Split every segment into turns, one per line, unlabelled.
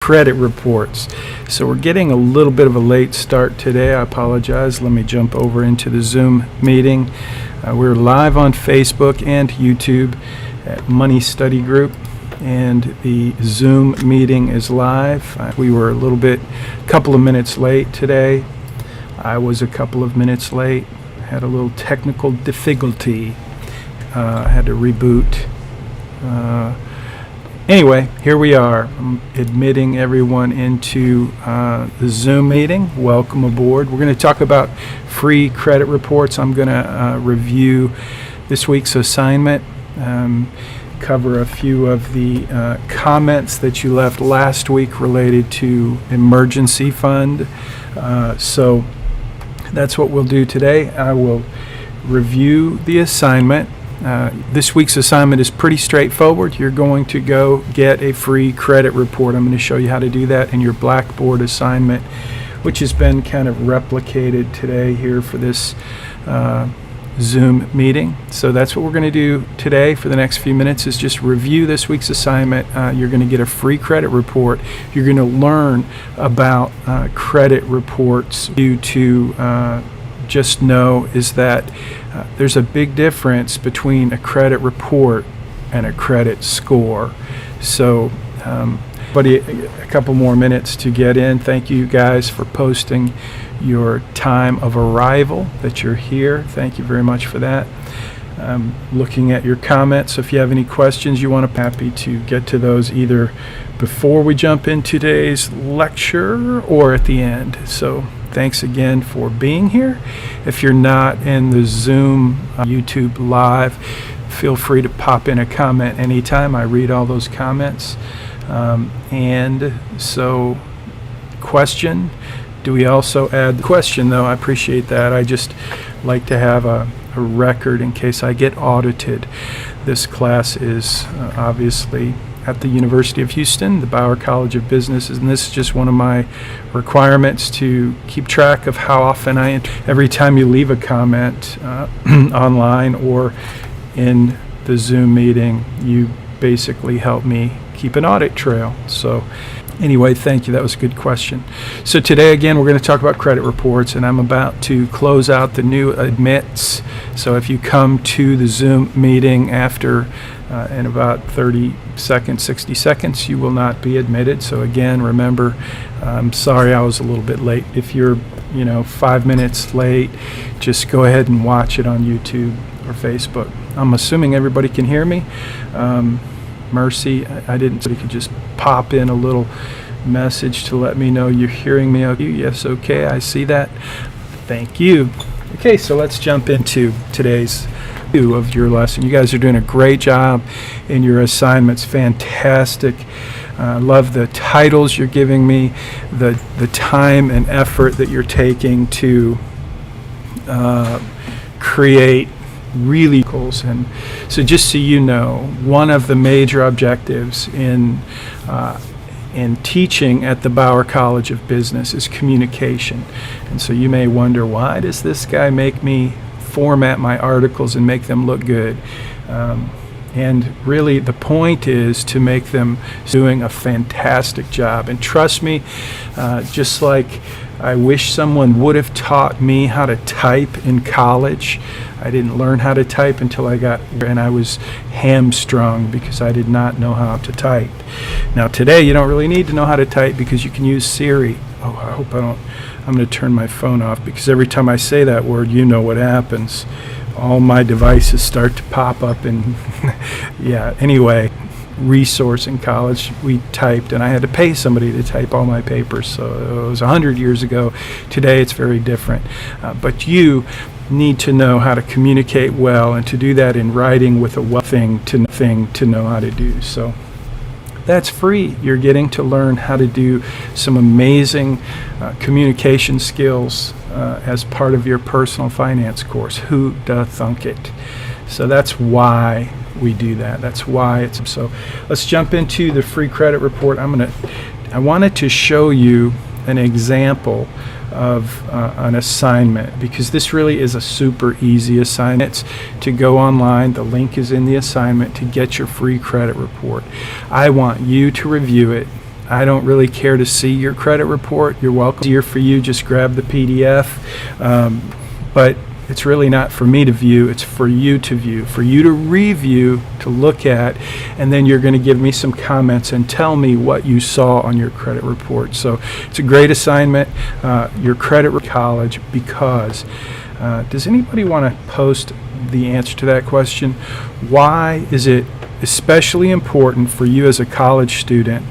credit reports. So we're getting a little bit of a late start today. I apologize. Let me jump over into the Zoom meeting. We're live on Facebook and YouTube at Money Study Group, and the Zoom meeting is live. We were a couple of minutes late today. I was a couple of minutes late. Had a little technical difficulty. Had to reboot. Anyway, here we are. I'm admitting everyone into the Zoom meeting. Welcome aboard. We're going to talk about free credit reports. I'm going to review this week's assignment, cover a few of the comments that you left last week related to emergency fund. So that's what we'll do today. I will review the assignment. This week's assignment is pretty straightforward. You're going to go get a free credit report. I'm going to show you how to do that in your Blackboard assignment, which has been kind of replicated today here for this Zoom meeting. So that's what we're going to do today for the next few minutes, is just review this week's assignment. You're going to get a free credit report. You're going to learn about credit reports. You to just know is that there's a big difference between a credit report and a credit score. So a couple more minutes to get in. Thank you guys for posting your time of arrival, that you're here. Thank you very much for that. Looking at your comments, so if you have any questions you want to, happy to get to those either before we jump into today's lecture or at the end. So thanks again for being here. If you're not in the Zoom YouTube live, feel free to pop in a comment anytime. I read all those comments. And so, question, do we also add the question, though? I appreciate that. I just like to have a record in case I get audited. This class is obviously at the University of Houston, the Bauer College of Business, and this is just one of my requirements to keep track of how often every time you leave a comment online or in the Zoom meeting, you basically help me keep an audit trail. So anyway, thank you. That was a good question. So today, again, we're going to talk about credit reports, and I'm about to close out the new admits. So if you come to the Zoom meeting after in about 30 seconds, 60 seconds, you will not be admitted. So again, remember, I'm sorry I was a little bit late. If you're 5 minutes late, just go ahead and watch it on YouTube or Facebook. I'm assuming everybody can hear me. Mercy, I didn't, so you could just pop in a little message to let me know you're hearing me. Okay, yes, okay, I see that. Thank you. Okay, so let's jump into today's review of your lesson. You guys are doing a great job in your assignments. Fantastic. Love the titles you're giving me, the time and effort that you're taking to create really goals. And so just so you know, one of the major objectives in teaching at the Bauer College of Business is communication. And so you may wonder, why does this guy make me format my articles and make them look good? And really the point is to make them doing a fantastic job. And trust me, just like I wish someone would have taught me how to type in college. I didn't learn how to type until I got there, and I was hamstrung because I did not know how to type. Now today you don't really need to know how to type because you can use Siri. Oh, I hope I don't. I'm going to turn my phone off because every time I say that word, you know what happens. All my devices start to pop up, and yeah, anyway, resource in college, we typed, and I had to pay somebody to type all my papers. So it was 100 years ago. Today it's very different. But you need to know how to communicate well, and to do that in writing with a thing to know how to do. So that's free. You're getting to learn how to do some amazing communication skills as part of your personal finance course. Who da thunk it? So that's why we do that. That's why it's so. Let's jump into the free credit report. I wanted to show you an example of an assignment, because this really is a super easy assignment. It's to go online. The link is in the assignment to get your free credit report. I want you to review it. I don't really care to see your credit report. You're welcome. It's easier for you, just grab the PDF. But it's really not for me to view, it's for you to view, for you to review, to look at, and then you're going to give me some comments and tell me what you saw on your credit report. So it's a great assignment, your credit college, because does anybody want to post the answer to that question? Why is it especially important for you as a college student,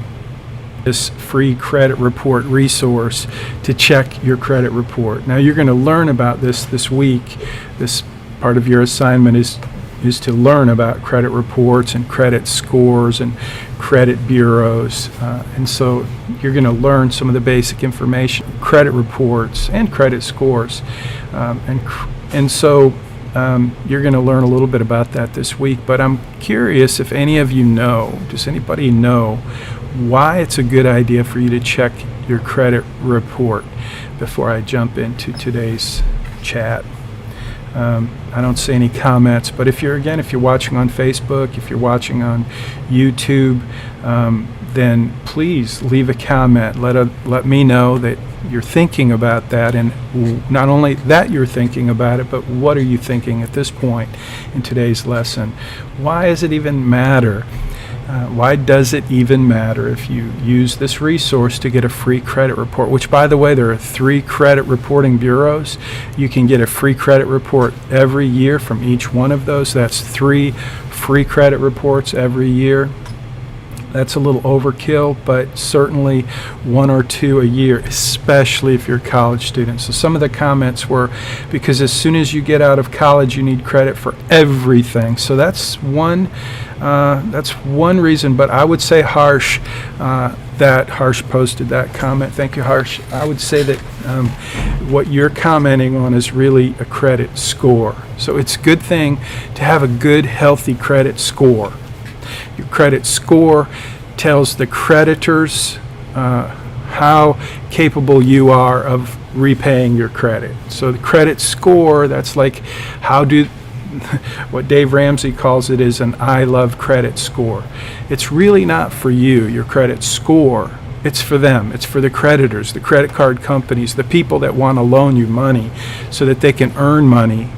this free credit report resource, to check your credit report? Now, you're going to learn about this week. This part of your assignment is to learn about credit reports and credit scores and credit bureaus. And so you're going to learn some of the basic information, credit reports and credit scores. And so you're going to learn a little bit about that this week. But I'm curious if any of you know, does anybody know why it's a good idea for you to check your credit report before I jump into today's chat? I don't see any comments, but if you're watching on Facebook, if you're watching on YouTube, then please leave a comment. Let me know that you're thinking about that, and not only that you're thinking about it, but what are you thinking at this point in today's lesson? Why does it even matter? Why does it even matter if you use this resource to get a free credit report? Which, by the way, there are 3 credit reporting bureaus. You can get a free credit report every year from each one of those. That's 3 free credit reports every year. That's a little overkill, but certainly 1 or 2 a year, especially if you're a college student. So some of the comments were because as soon as you get out of college, you need credit for everything. So that's one reason. But I would say Harsh posted that comment. Thank you, Harsh. I would say that what you're commenting on is really a credit score. So it's a good thing to have a good, healthy credit score. Your credit score tells the creditors how capable you are of repaying your credit. So the credit score, that's like what Dave Ramsey calls it is an I love credit score. It's really not for you, your credit score. It's for them. It's for the creditors, the credit card companies, the people that want to loan you money so that they can earn money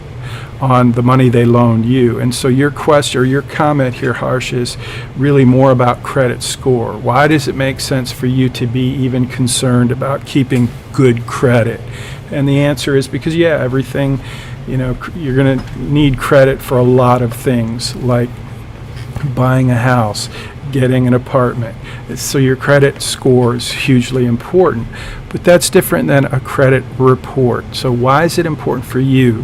on the money they loaned you. And so your question or your comment here, Harsh, is really more about credit score. Why does it make sense for you to be even concerned about keeping good credit? And the answer is because, everything, you're going to need credit for a lot of things, like buying a house, getting an apartment. So your credit score is hugely important. But that's different than a credit report. So why is it important for you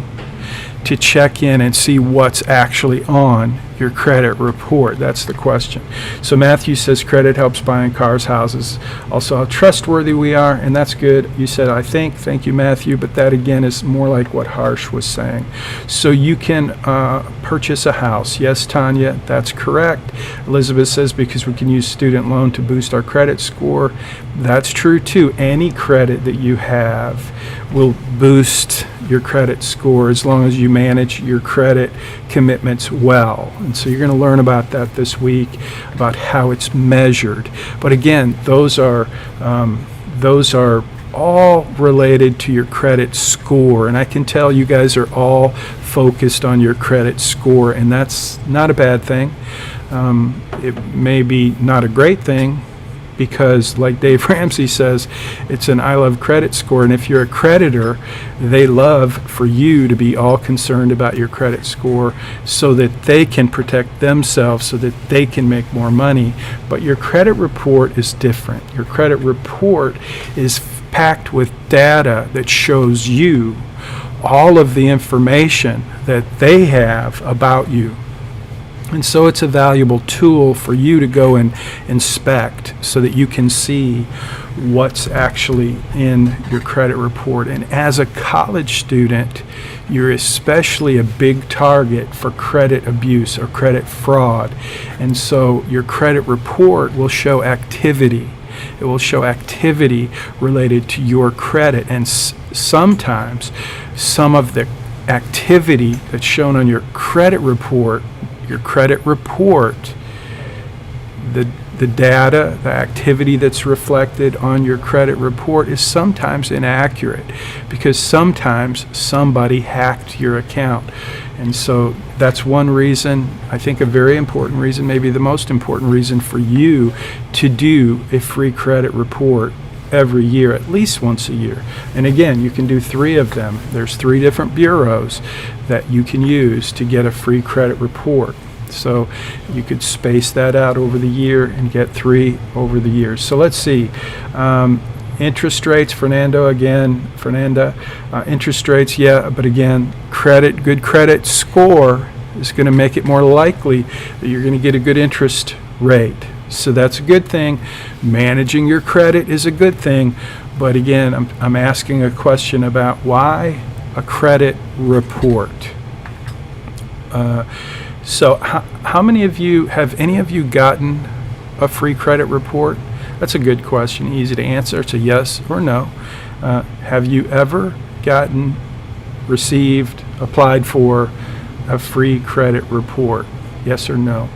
to check in and see what's actually on your credit report? That's the question. So Matthew says credit helps buying cars, houses, also how trustworthy we are, and that's good. You said, I think. Thank you, Matthew, but that again is more like what Harsh was saying. So you can purchase a house. Yes, Tanya, that's correct. Elizabeth says because we can use student loan to boost our credit score. That's true too. Any credit that you have will boost your credit score as long as you manage your credit commitments well. And so you're going to learn about that this week, about how it's measured. But again, those are all related to your credit score. And I can tell you guys are all focused on your credit score, and that's not a bad thing. It may be not a great thing, because like Dave Ramsey says, it's an I love credit score. And if you're a creditor, they love for you to be all concerned about your credit score so that they can protect themselves, so that they can make more money. But your credit report is different. Your credit report is packed with data that shows you all of the information that they have about you. And so it's a valuable tool for you to go and inspect so that you can see what's actually in your credit report. And as a college student, you're especially a big target for credit abuse or credit fraud. And so your credit report will show activity. It will show activity related to your credit. And sometimes some of the activity that's shown on your credit report, the data, the activity that's reflected on your credit report is sometimes inaccurate because sometimes somebody hacked your account. And so that's one reason, I think a very important reason, maybe the most important reason for you to do a free credit report every year, at least once a year. And again, you can do 3 of them. There's 3 different bureaus that you can use to get a free credit report. So you could space that out over the year and get 3 over the years. So let's see. Interest rates, Fernanda, interest rates, yeah, but again, good credit score is going to make it more likely that you're going to get a good interest rate. So that's a good thing. Managing your credit is a good thing. But again, I'm asking a question about why a credit report. So how many of you, have any of you gotten a free credit report? That's a good question, easy to answer. It's a yes or no. Have you ever received, applied for a free credit report? Yes or no?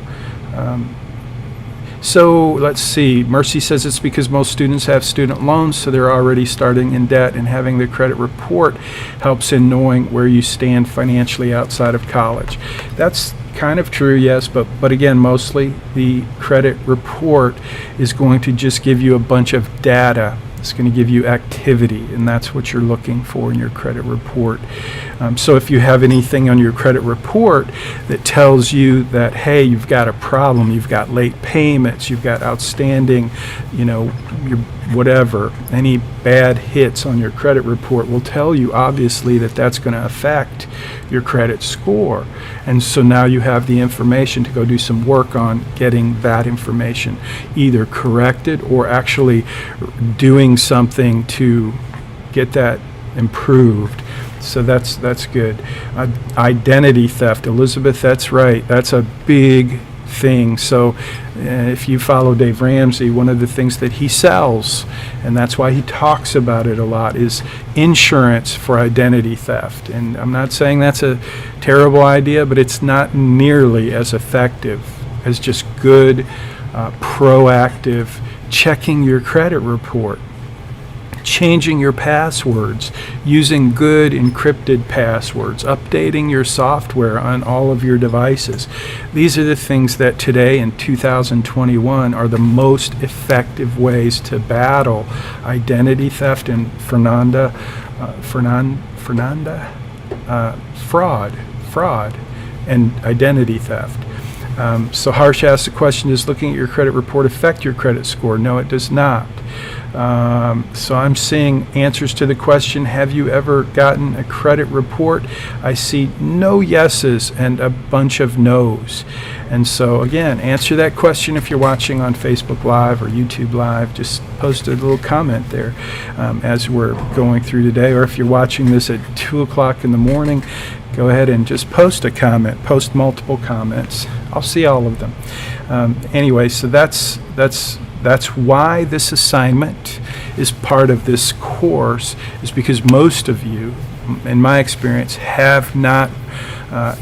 So let's see. Mercy says it's because most students have student loans, so they're already starting in debt, and having the credit report helps in knowing where you stand financially outside of college. That's kind of true, yes, but again, mostly the credit report is going to just give you a bunch of data. It's going to give you activity, and that's what you're looking for in your credit report. So if you have anything on your credit report that tells you that, hey, you've got a problem, you've got late payments, you've got outstanding, your whatever, any bad hits on your credit report will tell you, obviously, that that's going to affect your credit score. And so now you have the information to go do some work on getting that information either corrected or actually doing something to get that improved. So that's good. Identity theft, Elizabeth, that's right. That's a big thing. So if you follow Dave Ramsey, one of the things that he sells, and that's why he talks about it a lot, is insurance for identity theft. And I'm not saying that's a terrible idea, but it's not nearly as effective as just good, proactive checking your credit report, changing your passwords, using good encrypted passwords, updating your software on all of your devices. These are the things that today in 2021 are the most effective ways to battle identity theft and fraud and identity theft. So Harsh asks the question, does looking at your credit report affect your credit score? No, it does not. So I'm seeing answers to the question, have you ever gotten a credit report? I see no yeses and a bunch of no's. And so again, answer that question if you're watching on Facebook Live or YouTube Live. Just post a little comment there as we're going through today. Or if you're watching this at 2 o'clock in the morning, go ahead and just post a comment, post multiple comments. I'll see all of them. Anyway, so that's why this assignment is part of this course, is because most of you, in my experience, have not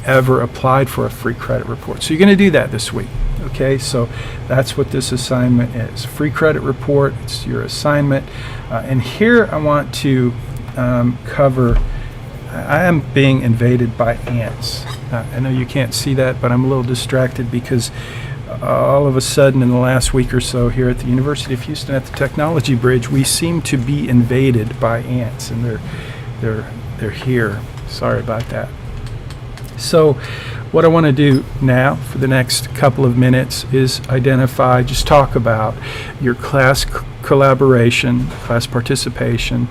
ever applied for a free credit report. So you're going to do that this week. Okay, so that's what this assignment is. Free credit report, it's your assignment. And here I want to cover, I am being invaded by ants. I know you can't see that, but I'm a little distracted because all of a sudden in the last week or so here at the University of Houston at the Technology Bridge, we seem to be invaded by ants, and they're here. Sorry about that. So what I want to do now for the next couple of minutes is just talk about your class collaboration, class participation,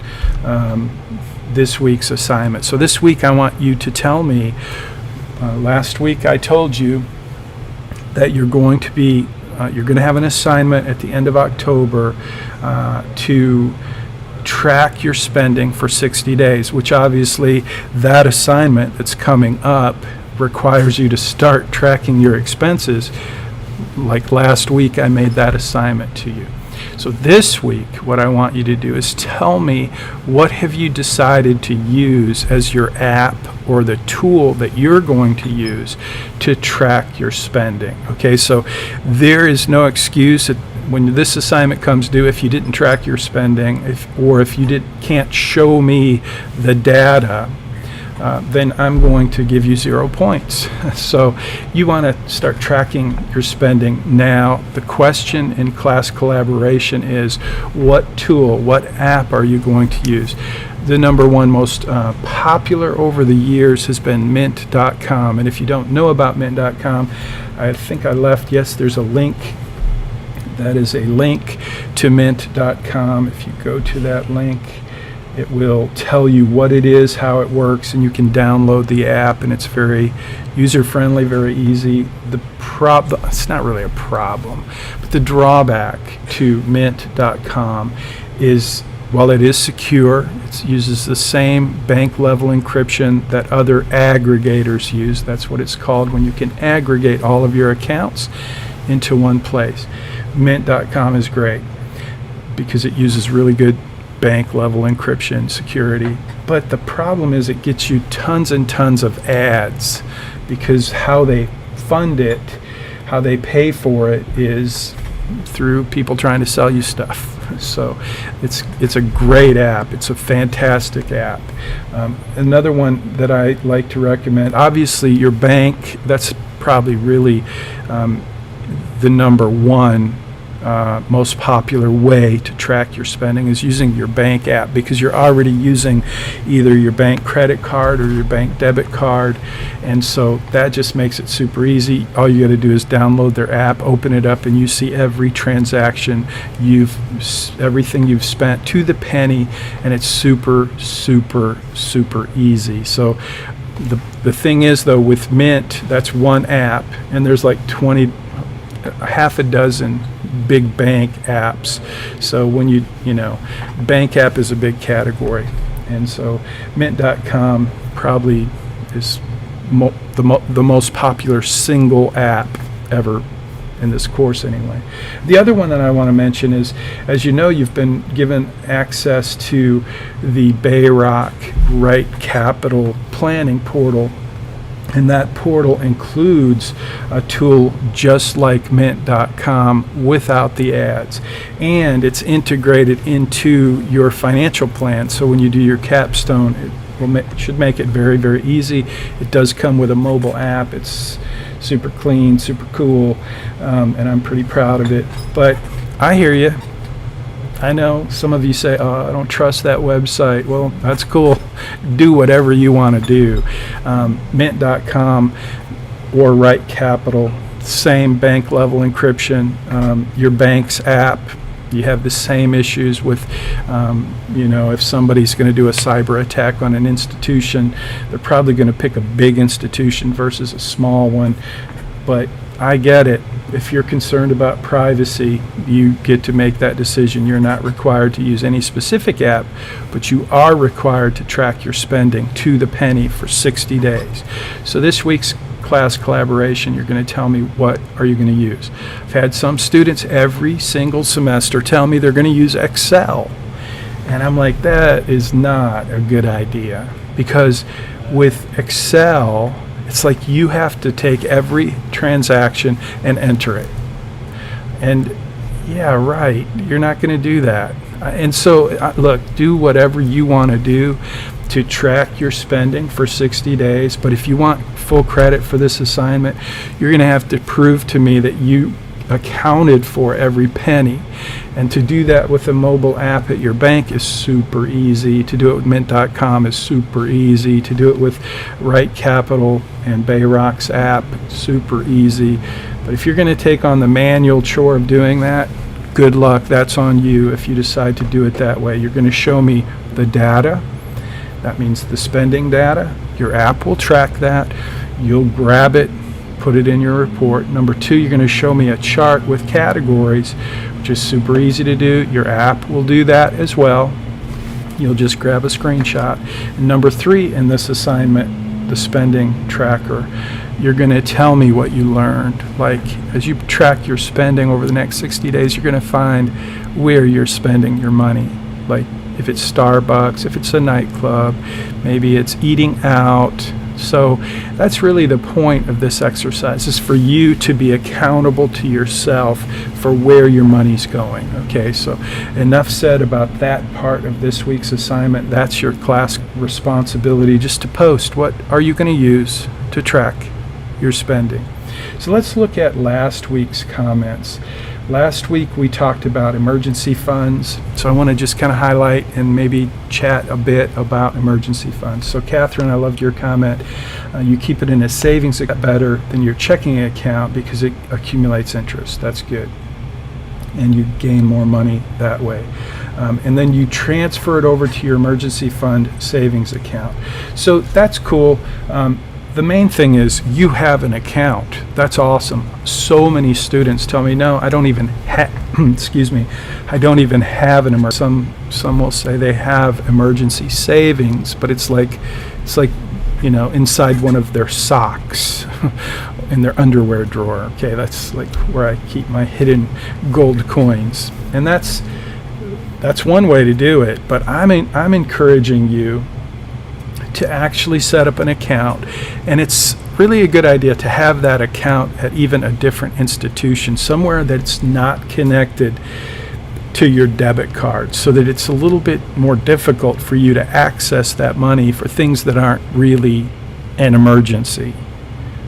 this week's assignment. So this week I want you to tell me, last week I told you that you're going to have an assignment at the end of October to track your spending for 60 days, which obviously that assignment that's coming up requires you to start tracking your expenses. Like last week, I made that assignment to you. So this week, what I want you to do is tell me, what have you decided to use as your app or the tool that you're going to use to track your spending. Okay, so there is no excuse when this assignment comes due if you didn't track your spending, if you can't show me the data. Then I'm going to give you 0 points. So you want to start tracking your spending now. The question in class collaboration is, what tool, what app are you going to use? The number one most popular over the years has been mint.com. And if you don't know about mint.com, I think I left, yes, there's a link. That is a link to mint.com. If you go to that link, it will tell you what it is, how it works, and you can download the app, and it's very user-friendly, very easy. It's not really a problem, but the drawback to mint.com is, while it is secure, it uses the same bank-level encryption that other aggregators use. That's what it's called when you can aggregate all of your accounts into one place. Mint.com is great because it uses really good bank level encryption security, but the problem is it gets you tons and tons of ads, because how they fund it, how they pay for it, is through people trying to sell you stuff. So it's a great app. It's a fantastic app. Another one that I like to recommend, obviously your bank, that's probably really the number one most popular way to track your spending, is using your bank app, because you're already using either your bank credit card or your bank debit card, and so that just makes it super easy. All you got to do is download their app, open it up, and you see every transaction, everything you've spent to the penny, and it's super easy. So the thing is, though, with Mint, that's one app, and there's like half a dozen big bank apps. So when you bank app is a big category, and so mint.com probably is the most popular single app ever in this course anyway. The other one that I want to mention is, as you know, you've been given access to the Bayrock Right Capital planning portal. And that portal includes a tool just like mint.com without the ads. And it's integrated into your financial plan. So when you do your capstone, it should make it very easy. It does come with a mobile app. It's super clean, super cool, and I'm pretty proud of it. But I hear you. I know some of you say, oh, I don't trust that website. Well, that's cool. Do whatever you want to do. Mint.com or Right Capital, same bank level encryption. Your bank's app, you have the same issues with, if somebody's going to do a cyber attack on an institution, they're probably going to pick a big institution versus a small one. But I get it. If you're concerned about privacy, you get to make that decision. You're not required to use any specific app, but you are required to track your spending to the penny for 60 days. So this week's class collaboration, you're going to tell me, what are you going to use? I've had some students every single semester tell me they're going to use Excel. And I'm like, that is not a good idea, because with Excel, it's like you have to take every transaction and enter it. And yeah, right, you're not going to do that. And so, look, do whatever you want to do to track your spending for 60 days. But if you want full credit for this assignment, you're going to have to prove to me that you accounted for every penny. And to do that with a mobile app at your bank is super easy. To do it with mint.com is super easy. To do it with Right Capital and Bayrock's app, super easy. But if you're going to take on the manual chore of doing that, good luck. That's on you if you decide to do it that way. You're going to show me the data. That means the spending data. Your app will track that. You'll grab it, put it in your report. Number two, you're going to show me a chart with categories, which is super easy to do. Your app will do that as well. You'll just grab a screenshot. And number three, in this assignment, the spending tracker, you're going to tell me what you learned. Like, as you track your spending over the next 60 days, you're going to find where you're spending your money. Like, if it's Starbucks, if it's a nightclub, maybe it's eating out, So that's really the point of this exercise, is for you to be accountable to yourself for where your money's going. Okay, so enough said about that part of this week's assignment. That's your class responsibility, just to post what are you going to use to track your spending. So let's look at last week's comments. Last week we talked about emergency funds, so I want to just kind of highlight and maybe chat a bit about emergency funds. So Catherine, I loved your comment. You keep it in a savings account better than your checking account because it accumulates interest. That's good. And you gain more money that way. And then you transfer it over to your emergency fund savings account. So that's cool. The main thing is you have an account. That's awesome. So many students tell me, no, I don't even have, excuse me, I don't even have an emergency. Some will say they have emergency savings, but it's like, inside one of their socks in their underwear drawer. Okay, that's like where I keep my hidden gold coins. And that's one way to do it, but I'm encouraging you to actually set up an account, and it's really a good idea to have that account at even a different institution, somewhere that's not connected to your debit card, so that it's a little bit more difficult for you to access that money for things that aren't really an emergency.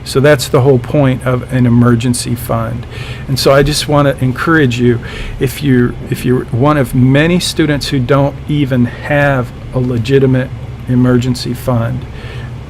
So that's the whole point of an emergency fund. And so I just want to encourage you, if you're one of many students who don't even have a legitimate emergency fund,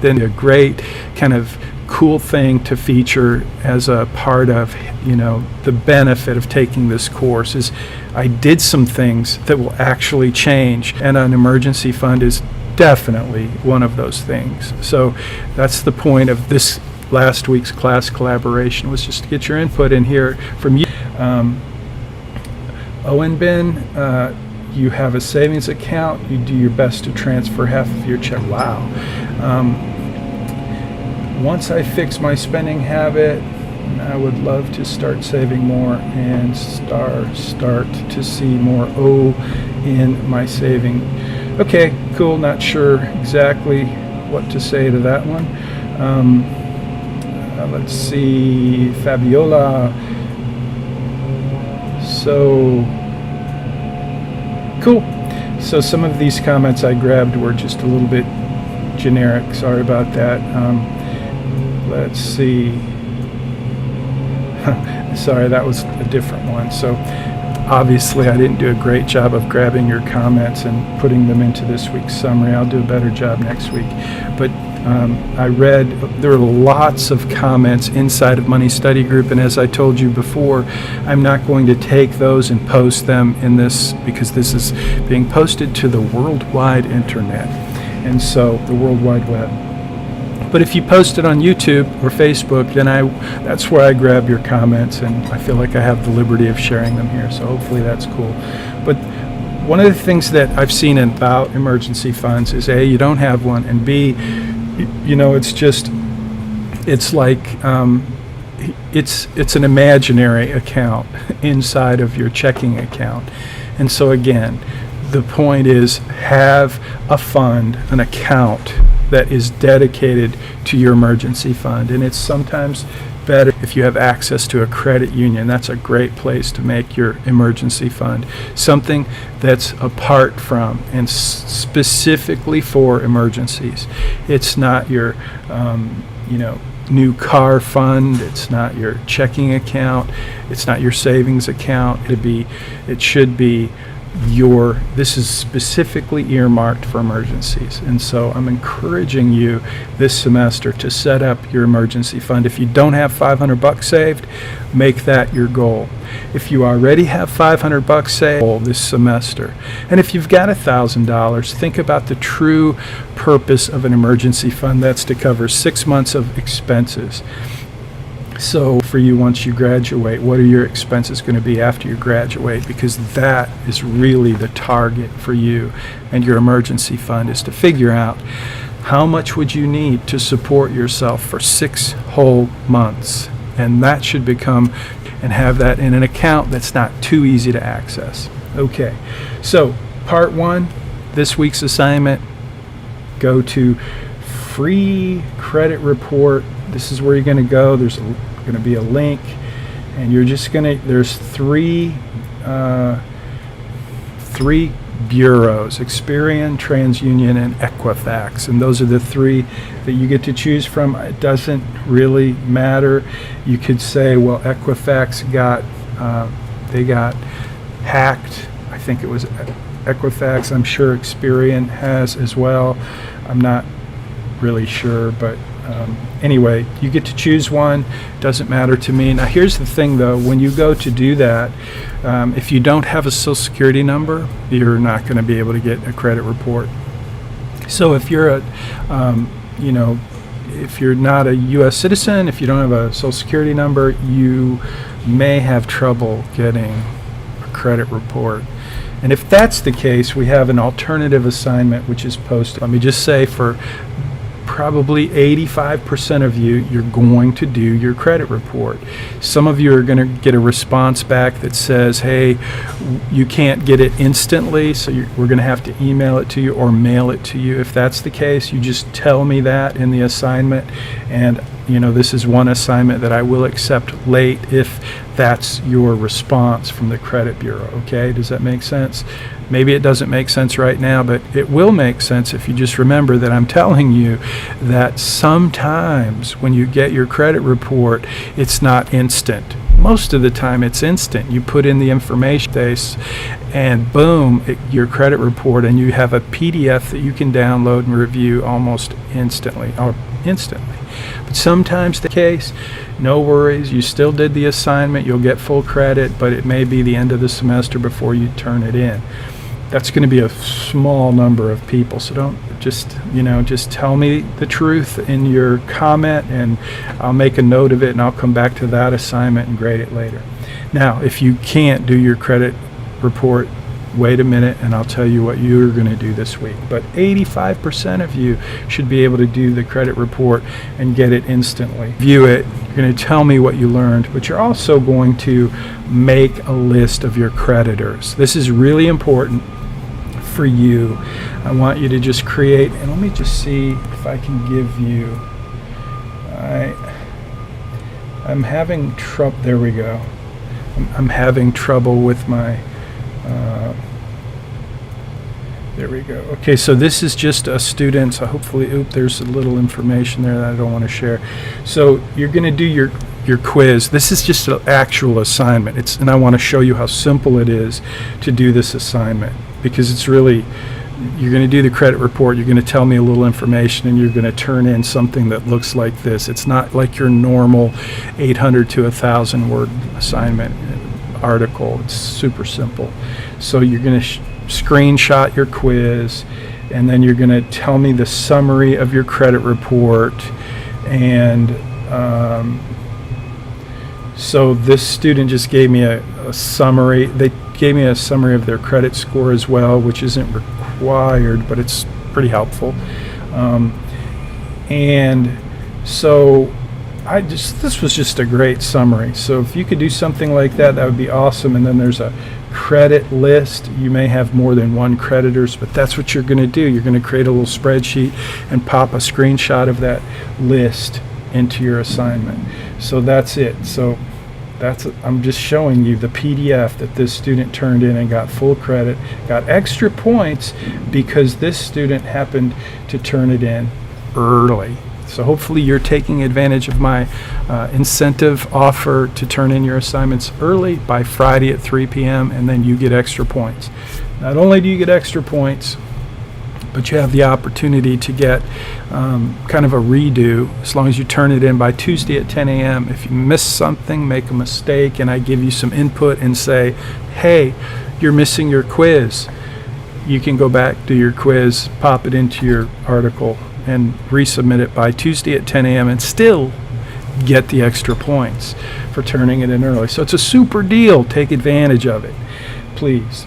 then a great kind of cool thing to feature as a part of, the benefit of taking this course is I did some things that will actually change, and an emergency fund is definitely one of those things. So that's the point of this last week's class collaboration, was just to get your input in here from you. Owen Ben, you have a savings account. You do your best to transfer half of your check. Wow. Once I fix my spending habit, I would love to start saving more and start to see more in my saving. Okay, cool. Not sure exactly what to say to that one. Let's see, Fabiola. So cool. So some of these comments I grabbed were just a little bit generic. Sorry about that. Let's see. Sorry, that was a different one. So obviously I didn't do a great job of grabbing your comments and putting them into this week's summary. I'll do a better job next week. But I read, there were lots of comments inside of Money Study Group, and as I told you before, I'm not going to take those and post them in this, because this is being posted to the worldwide internet, and so the World Wide Web. But if you post it on YouTube or Facebook, then that's where I grab your comments, and I feel like I have the liberty of sharing them here, so hopefully that's cool. But one of the things that I've seen about emergency funds is A, you don't have one, and B, it's like it's an imaginary account inside of your checking account. And so again, the point is, have a fund, an account that is dedicated to your emergency fund. And it's sometimes better if you have access to a credit union. That's a great place to make your emergency fund, something that's apart from and specifically for emergencies. It's not your new car fund, it's not your checking account, it's not your savings account. It should be this is specifically earmarked for emergencies. And so I'm encouraging you this semester to set up your emergency fund. If you don't have $500 saved, make that your goal. If you already have $500 saved this semester, and if you've got $1,000, think about the true purpose of an emergency fund. That's to cover 6 months of expenses. So for you, once you graduate, what are your expenses going to be after you graduate? Because that is really the target for you. And your emergency fund is to figure out how much would you need to support yourself for 6 whole months. And that should become, and have that in an account that's not too easy to access. Okay, so part 1, this week's assignment, go to free credit report. This is where you're going to go. There's going to be a link, and you're just going to, there's three bureaus: Experian, TransUnion, and Equifax, and those are the three that you get to choose from. It doesn't really matter. You could say, well, Equifax they got hacked. I think it was Equifax. I'm sure Experian has as well. I'm not really sure, but anyway, you get to choose one. Doesn't matter to me. Now, here's the thing, though. When you go to do that, if you don't have a Social Security number, you're not going to be able to get a credit report. So if you're if you're not a U.S. citizen, if you don't have a Social Security number, you may have trouble getting a credit report. And if that's the case, we have an alternative assignment which is posted. Let me just say, for probably 85% of you, you're going to do your credit report. Some of you are going to get a response back that says, hey, you can't get it instantly, so we're going to have to email it to you or mail it to you. If that's the case, you just tell me that in the assignment, and this is one assignment that I will accept late if that's your response from the credit bureau. Okay, does that make sense? Maybe it doesn't make sense right now, but it will make sense if you just remember that I'm telling you that sometimes when you get your credit report, it's not instant. Most of the time it's instant. You put in the information base and boom, your credit report, and you have a PDF that you can download and review almost instantly. But sometimes the case, no worries, you still did the assignment, you'll get full credit, but it may be the end of the semester before you turn it in. That's going to be a small number of people, so don't just tell me the truth in your comment, and I'll make a note of it, and I'll come back to that assignment and grade it later. Now, if you can't do your credit report, wait a minute and I'll tell you what you're going to do this week. But 85% of you should be able to do the credit report and get it instantly. View it, you're going to tell me what you learned, but you're also going to make a list of your creditors. This is really important for you. I want you to just create, and let me just see if I can give you, I'm having trouble, there we go. I'm having trouble with my, there we go. Okay, so this is just a student, so hopefully, there's a little information there that I don't want to share. So you're going to do your quiz. This is just an actual assignment. And I want to show you how simple it is to do this assignment, because it's really, you're going to do the credit report, you're going to tell me a little information, and you're going to turn in something that looks like this. It's not like your normal 800 to 1,000 word assignment article. It's super simple. So you're going to screenshot your quiz, and then you're going to tell me the summary of your credit report. And so this student just gave me a summary. They gave me a summary of their credit score as well, which isn't required, but it's pretty helpful. And so this was just a great summary. So if you could do something like that, that would be awesome. And then there's a credit list. You may have more than one creditors, but that's what you're going to do. You're going to create a little spreadsheet and pop a screenshot of that list into your assignment. So that's it. So I'm just showing you the PDF that this student turned in and got full credit, got extra points because this student happened to turn it in early. So hopefully you're taking advantage of my incentive offer to turn in your assignments early by Friday at 3 p.m. and then you get extra points. Not only do you get extra points, but you have the opportunity to get kind of a redo as long as you turn it in by Tuesday at 10 a.m. If you miss something, make a mistake, and I give you some input and say, hey, you're missing your quiz, you can go back, do your quiz, pop it into your article, and resubmit it by Tuesday at 10 a.m. and still get the extra points for turning it in early. So it's a super deal. Take advantage of it, please.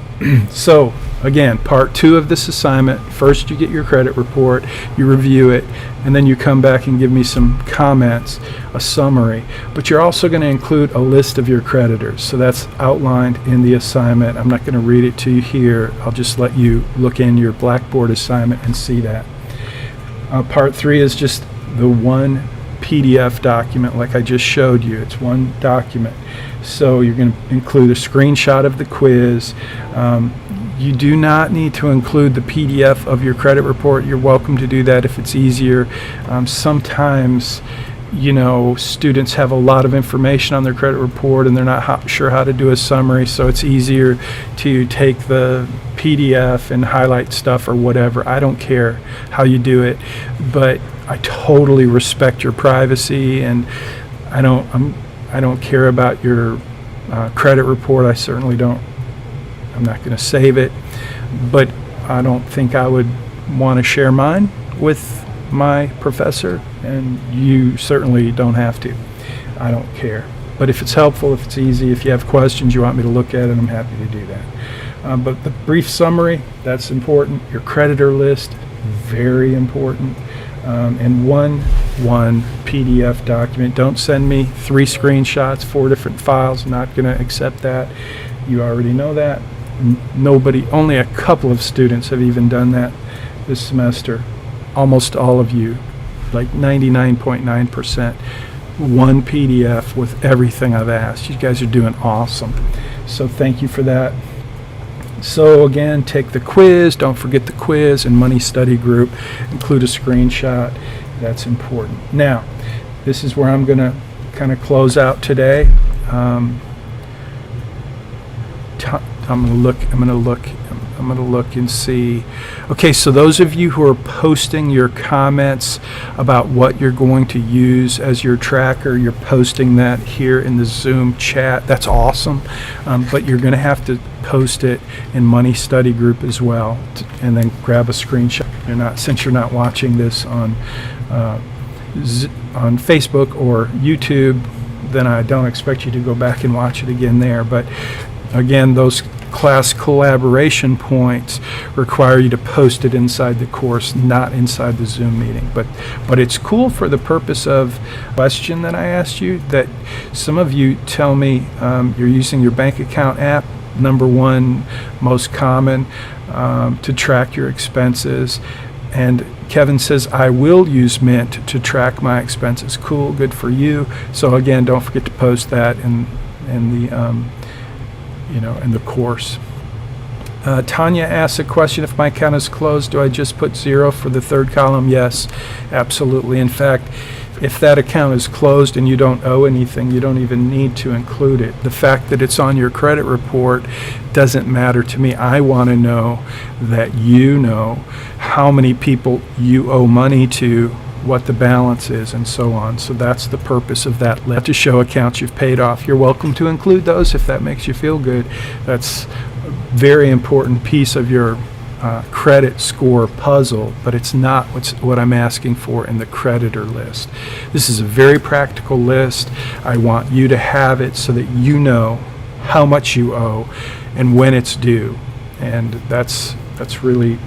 So again, part 2 of this assignment: first you get your credit report, you review it, and then you come back and give me some comments, a summary. But you're also going to include a list of your creditors. So that's outlined in the assignment. I'm not going to read it to you here. I'll just let you look in your Blackboard assignment and see that. Part 3 is just the one PDF document like I just showed you. It's one document. So you're going to include a screenshot of the quiz. You do not need to include the PDF of your credit report. You're welcome to do that if it's easier. Sometimes, students have a lot of information on their credit report and they're not sure how to do a summary, so it's easier to take the PDF and highlight stuff or whatever. I don't care how you do it, but I totally respect your privacy, and I don't care about your credit report. I certainly don't. I'm not going to save it, but I don't think I would want to share mine with my professor, and you certainly don't have to. I don't care. But if it's helpful, if it's easy, if you have questions you want me to look at it, I'm happy to do that. But the brief summary, that's important. Your creditor list, very important. And one PDF document. Don't send me 3 screenshots, 4 different files. I'm not going to accept that. You already know that. Only a couple of students have even done that this semester. Almost all of you, like 99.9%, one PDF with everything I've asked. You guys are doing awesome. So thank you for that. So again, take the quiz. Don't forget the quiz, and money study group. Include a screenshot. That's important. Now, this is where I'm going to kind of close out today. I'm going to look and see. Okay, so those of you who are posting your comments about what you're going to use as your tracker, you're posting that here in the Zoom chat. That's awesome. But you're going to have to post it in Money Study Group as well, and then grab a screenshot. Since you're not watching this on Facebook or YouTube, then I don't expect you to go back and watch it again there. But again, those class collaboration points require you to post it inside the course, not inside the Zoom meeting. But it's cool for the purpose of the question that I asked you, that some of you tell me you're using your bank account app, number one most common, to track your expenses. And Kevin says, I will use Mint to track my expenses. Cool, good for you. So again, don't forget to post that in the course. Tanya asks a question, if my account is closed, do I just put 0 for the third column? Yes, absolutely. In fact, if that account is closed and you don't owe anything, you don't even need to include it. The fact that it's on your credit report doesn't matter to me. I want to know that you know how many people you owe money to, what the balance is, and so on. So that's the purpose of that list, to show accounts you've paid off. You're welcome to include those if that makes you feel good. That's a very important piece of your credit score puzzle, but it's not what I'm asking for in the creditor list. This is a very practical list. I want you to have it so that you know how much you owe and when it's due. And that's really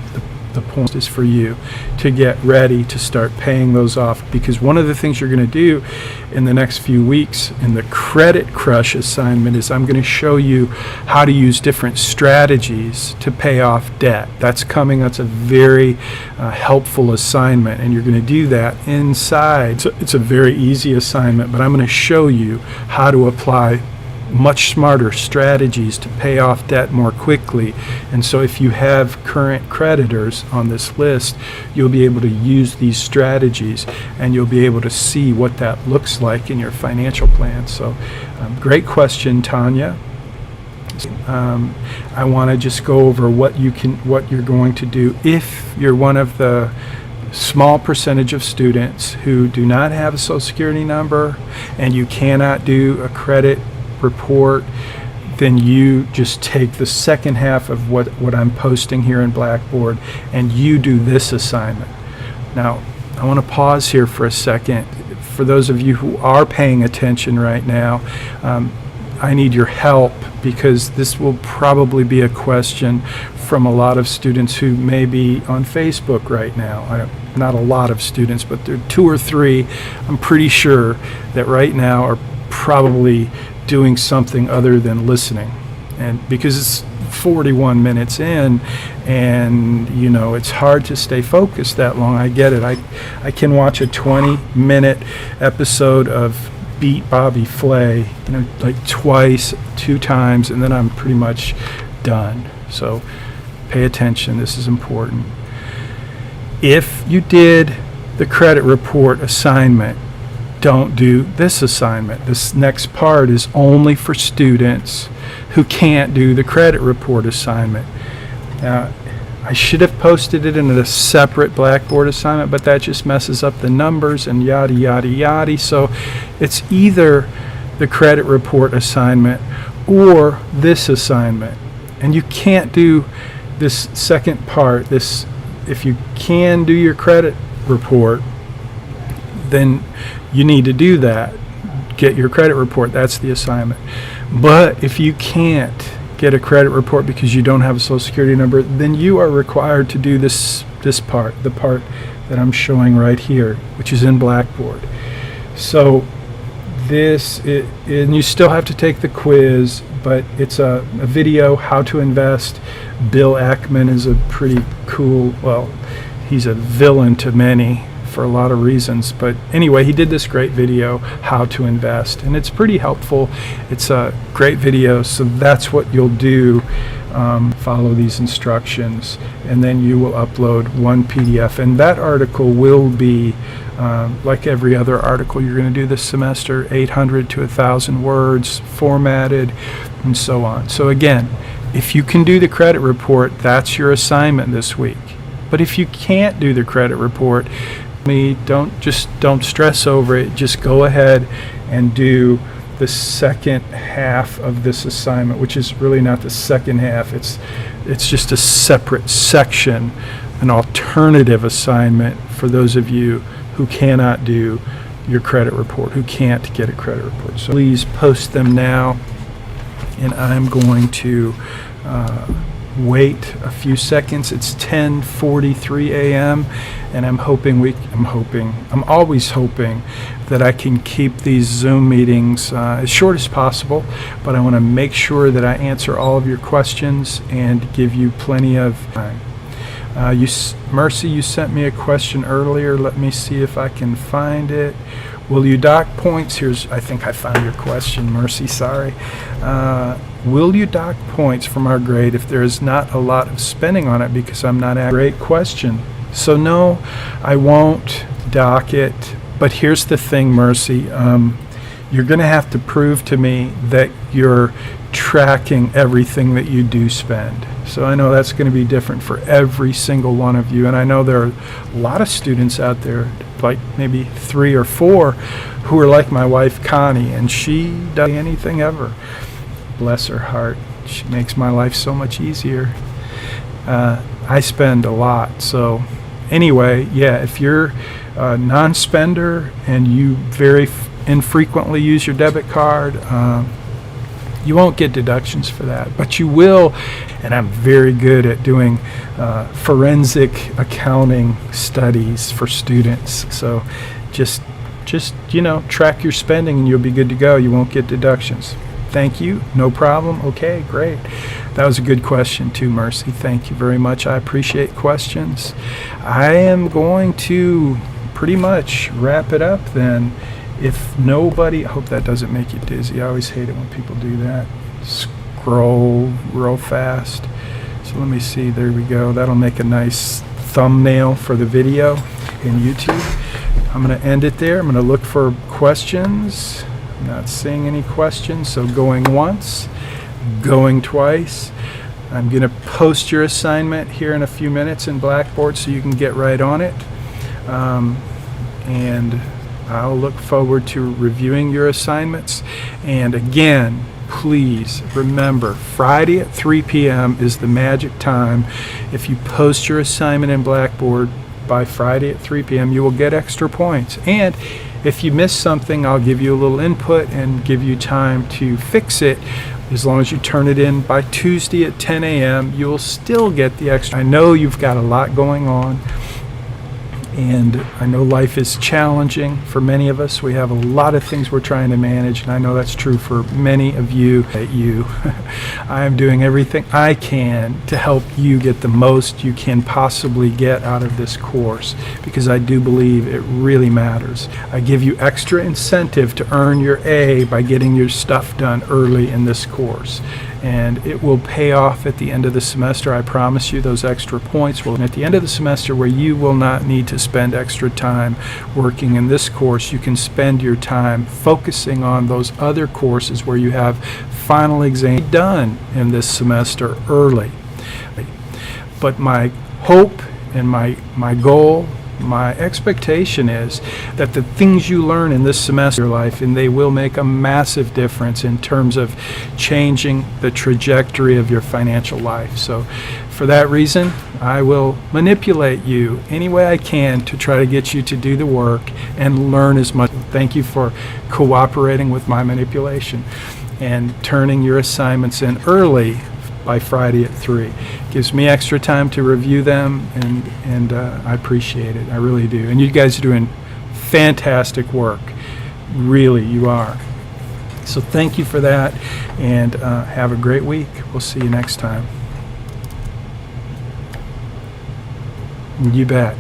the point, is for you to get ready to start paying those off, because one of the things you're going to do in the next few weeks in the Credit Crush assignment is I'm going to show you how to use different strategies to pay off debt. That's coming. That's a very helpful assignment, and you're going to do that inside. So it's a very easy assignment, but I'm going to show you how to apply much smarter strategies to pay off debt more quickly. And so if you have current creditors on this list, you'll be able to use these strategies, and you'll be able to see what that looks like in your financial plan. So great question, Tanya. I want to just go over what you're going to do if you're one of the small percentage of students who do not have a Social Security number and you cannot do a credit report. Then you just take the second half of what I'm posting here in Blackboard, and you do this assignment. Now, I want to pause here for a second. For those of you who are paying attention right now, I need your help, because this will probably be a question from a lot of students who may be on Facebook right now. Not a lot of students, but there are 2 or 3, I'm pretty sure, that right now are probably doing something other than listening. And because it's 41 minutes in, and it's hard to stay focused that long. I get it. I can watch a 20-minute episode of Beat Bobby Flay, like twice, 2 times, and then I'm pretty much done. So pay attention. This is important. If you did the credit report assignment, don't do this assignment. This next part is only for students who can't do the credit report assignment. Now, I should have posted it in a separate Blackboard assignment, but that just messes up the numbers and yada, yada, yada. So it's either the credit report assignment or this assignment. And you can't do this second part. If you can do your credit report, then you need to do that. Get your credit report. That's the assignment. But if you can't get a credit report because you don't have a Social Security number, then you are required to do this part, the part that I'm showing right here, which is in Blackboard. So and you still have to take the quiz, but it's a video, How to Invest. Bill Ackman is a pretty cool, he's a villain to many for a lot of reasons, but anyway, he did this great video, How to Invest, and it's pretty helpful. It's a great video, so that's what you'll do. Follow these instructions, and then you will upload one PDF, and that article will be like every other article you're going to do this semester, 800 to 1,000 words, formatted, and so on. So again, if you can do the credit report, that's your assignment this week. But if you can't do the credit report, don't stress over it. Just go ahead and do the second half of this assignment, which is really not the second half. It's just a separate section, an alternative assignment for those of you who cannot do your credit report, who can't get a credit report. So please post them now, and I'm going to wait a few seconds. It's 10:43 a.m. and I'm always hoping that I can keep these Zoom meetings as short as possible, but I want to make sure that I answer all of your questions and give you plenty of time. Mercy, you sent me a question earlier. Let me see if I can find it. Will you dock points? I think I found your question, Mercy, sorry. Will you dock points from our grade if there is not a lot of spending on it because I'm not a great question? So no, I won't dock it. But here's the thing, Mercy. You're going to have to prove to me that you're tracking everything that you do spend. So I know that's going to be different for every single one of you. And I know there are a lot of students out there, like maybe 3 or 4, who are like my wife, Connie, and she doesn't do anything ever. Bless her heart. She makes my life so much easier. I spend a lot. So anyway, yeah, if you're a non-spender and you very infrequently use your debit card, you won't get deductions for that, but you will. And I'm very good at doing forensic accounting studies for students. So just track your spending and you'll be good to go. You won't get deductions. Thank you. No problem. Okay, great. That was a good question too, Mercy. Thank you very much. I appreciate questions. I am going to pretty much wrap it up then. If nobody, I hope that doesn't make you dizzy. I always hate it when people do that. Scroll real fast. So let me see. There we go. That'll make a nice thumbnail for the video in YouTube. I'm going to end it there. I'm going to look for questions. I'm not seeing any questions. So going once, going twice. I'm going to post your assignment here in a few minutes in Blackboard so you can get right on it. And I'll look forward to reviewing your assignments. And again, please remember, Friday at 3 p.m. is the magic time. If you post your assignment in Blackboard by Friday at 3 p.m., you will get extra points. And if you miss something, I'll give you a little input and give you time to fix it. As long as you turn it in by Tuesday at 10 a.m., you'll still get the extra. I know you've got a lot going on, And I know life is challenging for many of us. We have a lot of things we're trying to manage, and I know that's true for many of you. I am doing everything I can to help you get the most you can possibly get out of this course, because I do believe it really matters. I give you extra incentive to earn your A by getting your stuff done early in this course. And it will pay off at the end of the semester. I promise you those extra points will, at the end of the semester, where you will not need to spend extra time working in this course, you can spend your time focusing on those other courses where you have final exam done in this semester early. But my hope and my goal, my expectation is that the things you learn in this semester of your life, and they will make a massive difference in terms of changing the trajectory of your financial life. So for that reason, I will manipulate you any way I can to try to get you to do the work and learn as much. Thank you for cooperating with my manipulation and turning your assignments in early by Friday at 3. Gives me extra time to review them, and I appreciate it. I really do. And you guys are doing fantastic work. Really, you are. So thank you for that, and have a great week. We'll see you next time. You bet.